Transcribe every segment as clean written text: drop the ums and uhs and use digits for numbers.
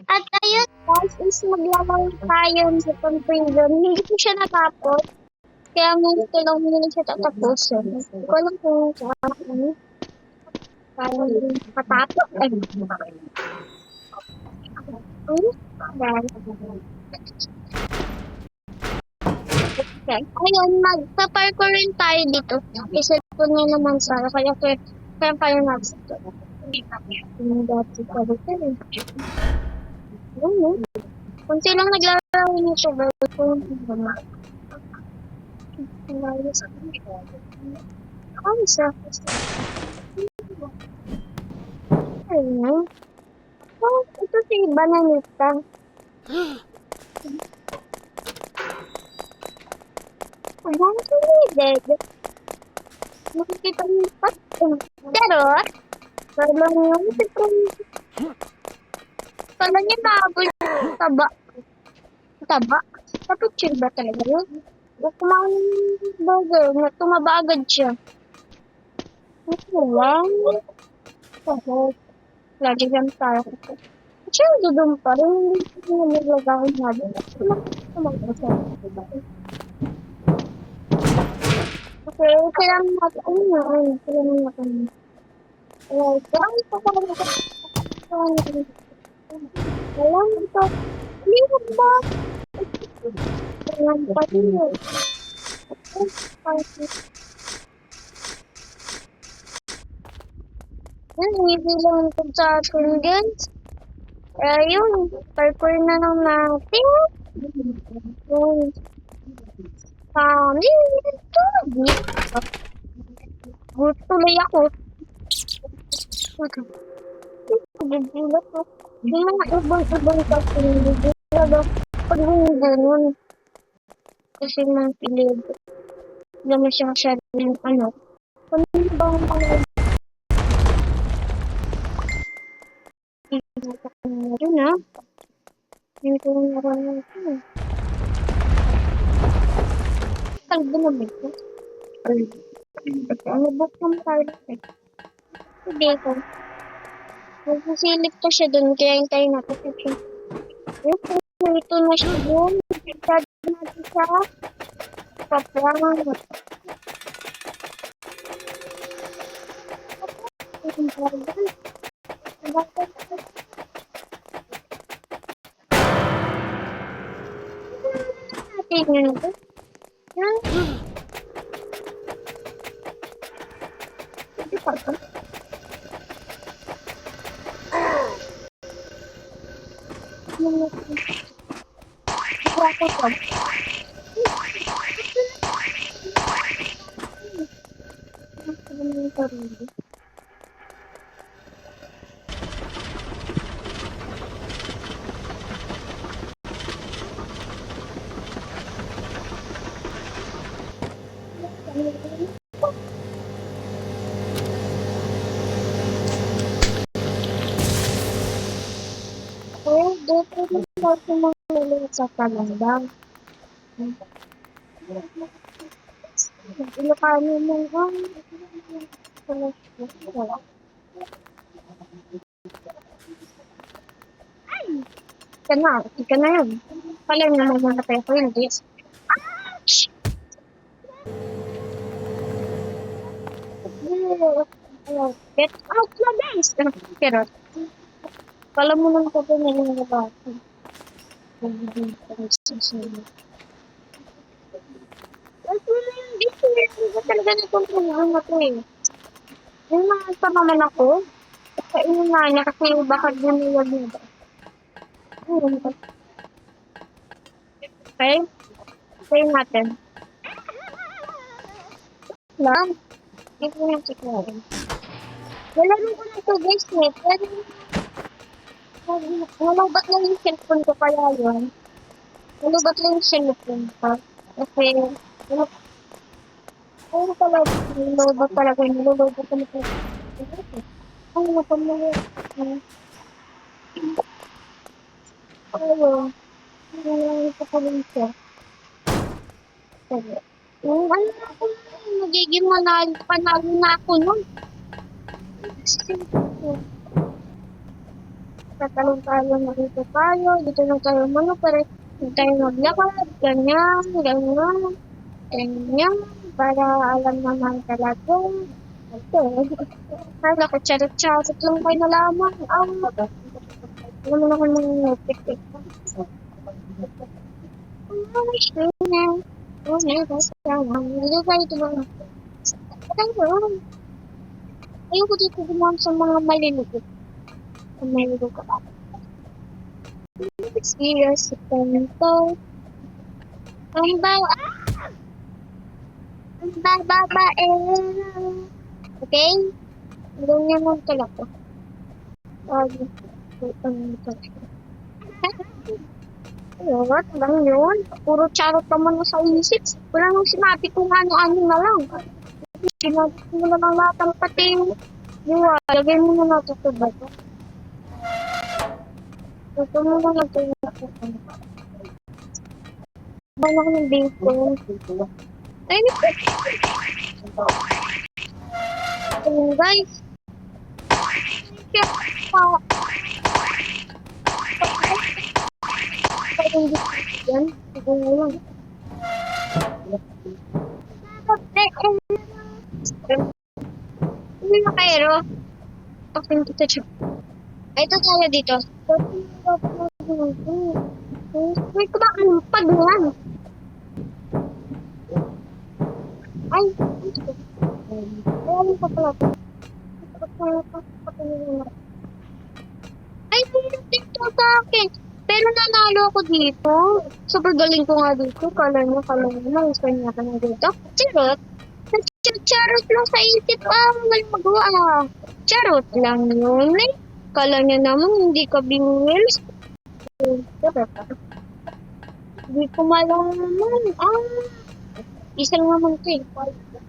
At ayun guys, is maglalaro tayo sa Confringon. Hindi ko siya natapos. Kaya gusto lang muna siya tatapusin. Hindi ko alam kung saan parang patapos. Ay, okay. Ayun, magpa-parkour rin tayo dito. Isa ko na naman sa kaya tayo nagsato. Yung dati ko dito eh. Ayun, kunti lang naglalaro nito. Kung ano sa ayun. Oh, ito si Bananita. Ayan si Ded. Nakikita niyo pa. Charot. Parang yun. Kala niya baboy. Taba. Taba. Dapat chill ba talaga yun? Kumain ng burger. Tumaba agad siya. Ito lang. Tapos, lagi lang tayo. Siya dudum pa rin. Hindi ko naglagawin na din. Okay, kailangan natin. Ano na? Kailangan natin. Kailangan pa pa rin. Kailangan pa. Hindi ba? Kailangan pa rin. Yan, ibilang ko sa Pringles. Ayun, parkour na lang natin. Yun. Kami, ito. Good tuloy ako. Nagugulat ko. Yung mga ibang kasi hindi talaga pag ganun. Kasi mga pilid. Wala mo siya masyadong ano. Kung hindi ba ang mga meron na. Hindi ko naman ito. Kalbo na ba ito? Ano ba kung parang hindi ko. Nagsisilip to siya dun, kaya hintayin natin siya. Ito na siya dun. Sabi natin siya. Paprang. Tingnan ko. Yan. Ito pa ito. Dito rin ako mga sa Kalambang. Ilocano mo ang ika na yun. Pala yung namamatay ko yun, yes. Get out na guys! Pero, pala mo nang ko na yung nabasa. Hindi talaga nagpuntuhan ako eh. Yung mga pamaman ako, kainin na niya kasi baka buniwag niya ba. Okay? Okay natin. Lang. Hindi ko yung sikuhin. Nalaro ko na ito guys eh. Pero, nalubat lang yung cellphone ko kaya yun. Nalubat lang yung cellphone ko. Kasi, ano talaga, nalubat talaga yung nalubat ko na ito. Ano na pamuli? Ayun. Ano ko pa rin siya. Yung ano na ako, magiging panalo na ako nun. tatalon tayo, dito tayo, dito na tayo muna, para hindi tayo maglakad, ganyan, ganyan, ganyan, para alam naman talaga. Ito, kala ko charot-charot lang kayo na lamang. Alam mo naman ng notification. Ayoko dito dumaan sa mga maliliit. Kung may lugar ka. Serious ito. Ang babae. Okay? Ganyan lang talaga. What lang yun? Puro charot naman na sa isip. Wala nang sinabi kung ano-ano na lang. Sinabi mo na lang lahat ang pati yung lagay mo na natin ito ba ito? Ito mo na natin ito. Bala ko ng bacon. Ay, ayun guys. Kaya pa. Ayun dito yan. Ito na lang. Hindi na kayo. Pakin kita siya. Ito tayo dito. Wait, kumakampag yan. Ay, ayun pa pala. Ay, pinagtik to sa akin. Pero nanalo ako dito. Super galing ko nga dito. Kala nyo na. Gusto niya ka na dito. Charot. Charot lang sa isip. Walang magawa. Charot lang yun. Kala niya naman hindi ka binwils. Hindi ko malaman. Isa lang naman ito eh.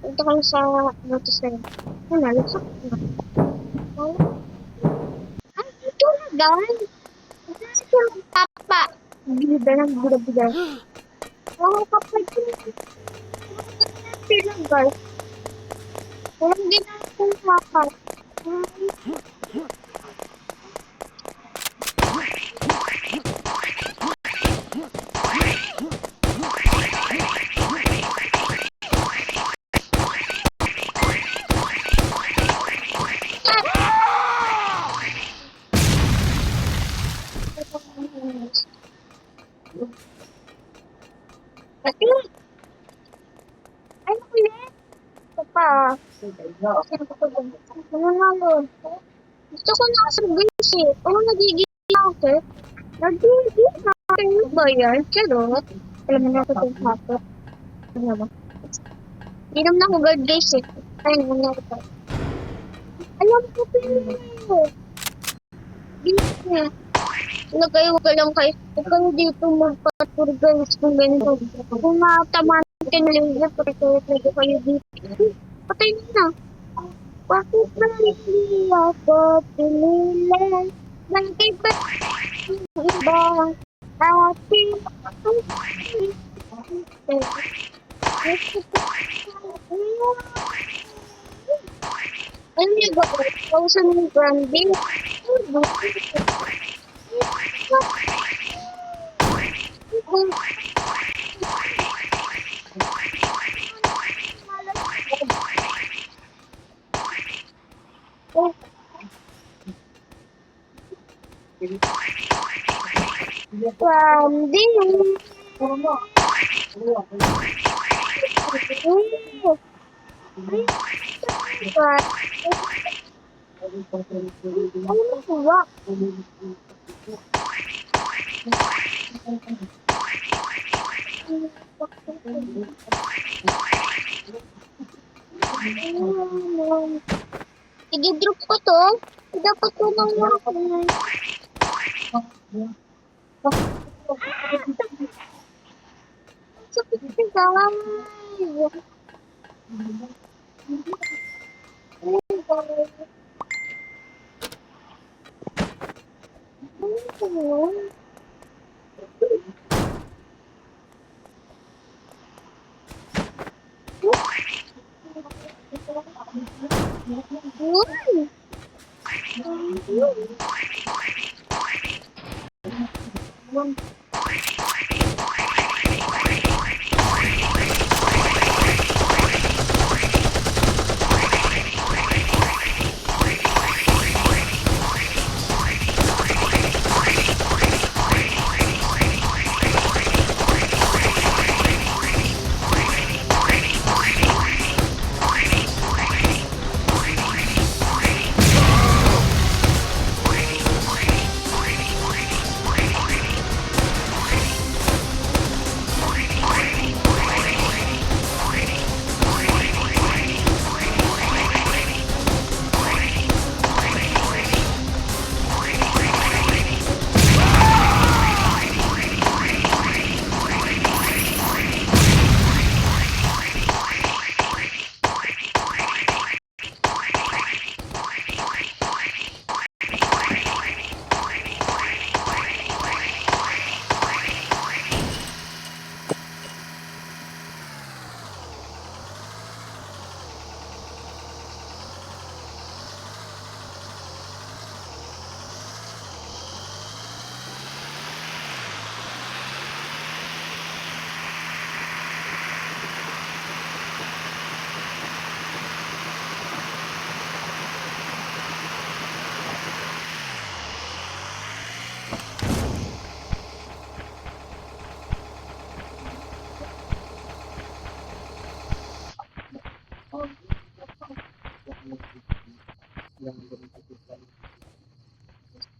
Punta ka lang sa notice na yun. Nalagsak na. Ito na guys. Ito yung papa. Bida ng bida-bida. Papa ito. Ito lang guys. Walang ginagawa ng papa. Ano ulit? Papa. Nanalo. Gusto ko na sa guys eh. Nagigil ako. Nagigil na kayo ba yan? Charot. Alam mo na ako itong hapot. Ano ba? Hindi naman ako guard guys eh. Ayun, nangyari pa. Alam ko pa yun. Hindi. Nagkayo ka lang kayo. Huwag kang dito magpatur guys kung ganito. Kung matamaan ka na yung left, pagkakit kayo dito. Patay na. Bakit ba hindi ako pinili? Bakit ba yung iba ating ano yung ba? Kausan ng branding? I-drop ko to. Dapat ko lang ako. Sakit ka guys.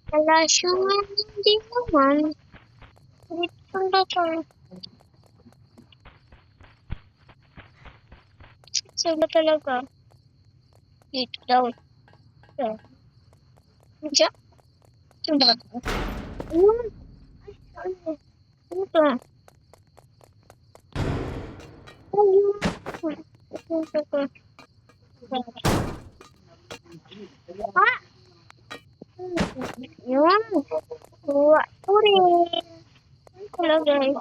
Kalasyo nga, hindi naman. Dito na tayo. Saan ba talaga? Dito daw. Diyan? Saan ba ito? Ayun. Ano? Ano to? Ayun. Ayun to. Ah! Yun. Kuha ko rin. Ano talaga eh?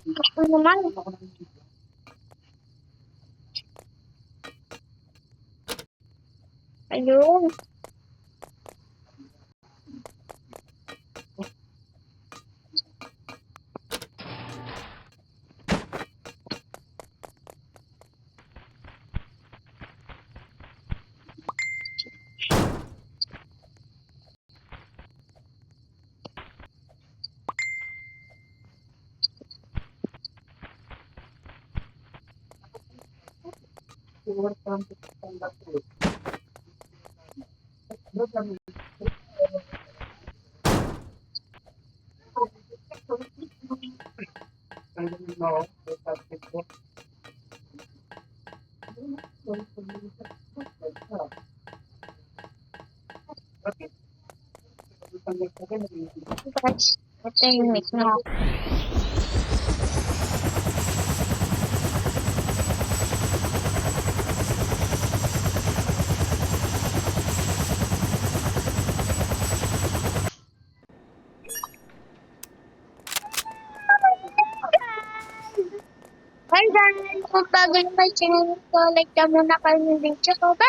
Ako naman. Ayun. Guys, ito yung mic na. Hi guys! Kung bago naman channel ko, like na muna kayo ng video ko. Bye!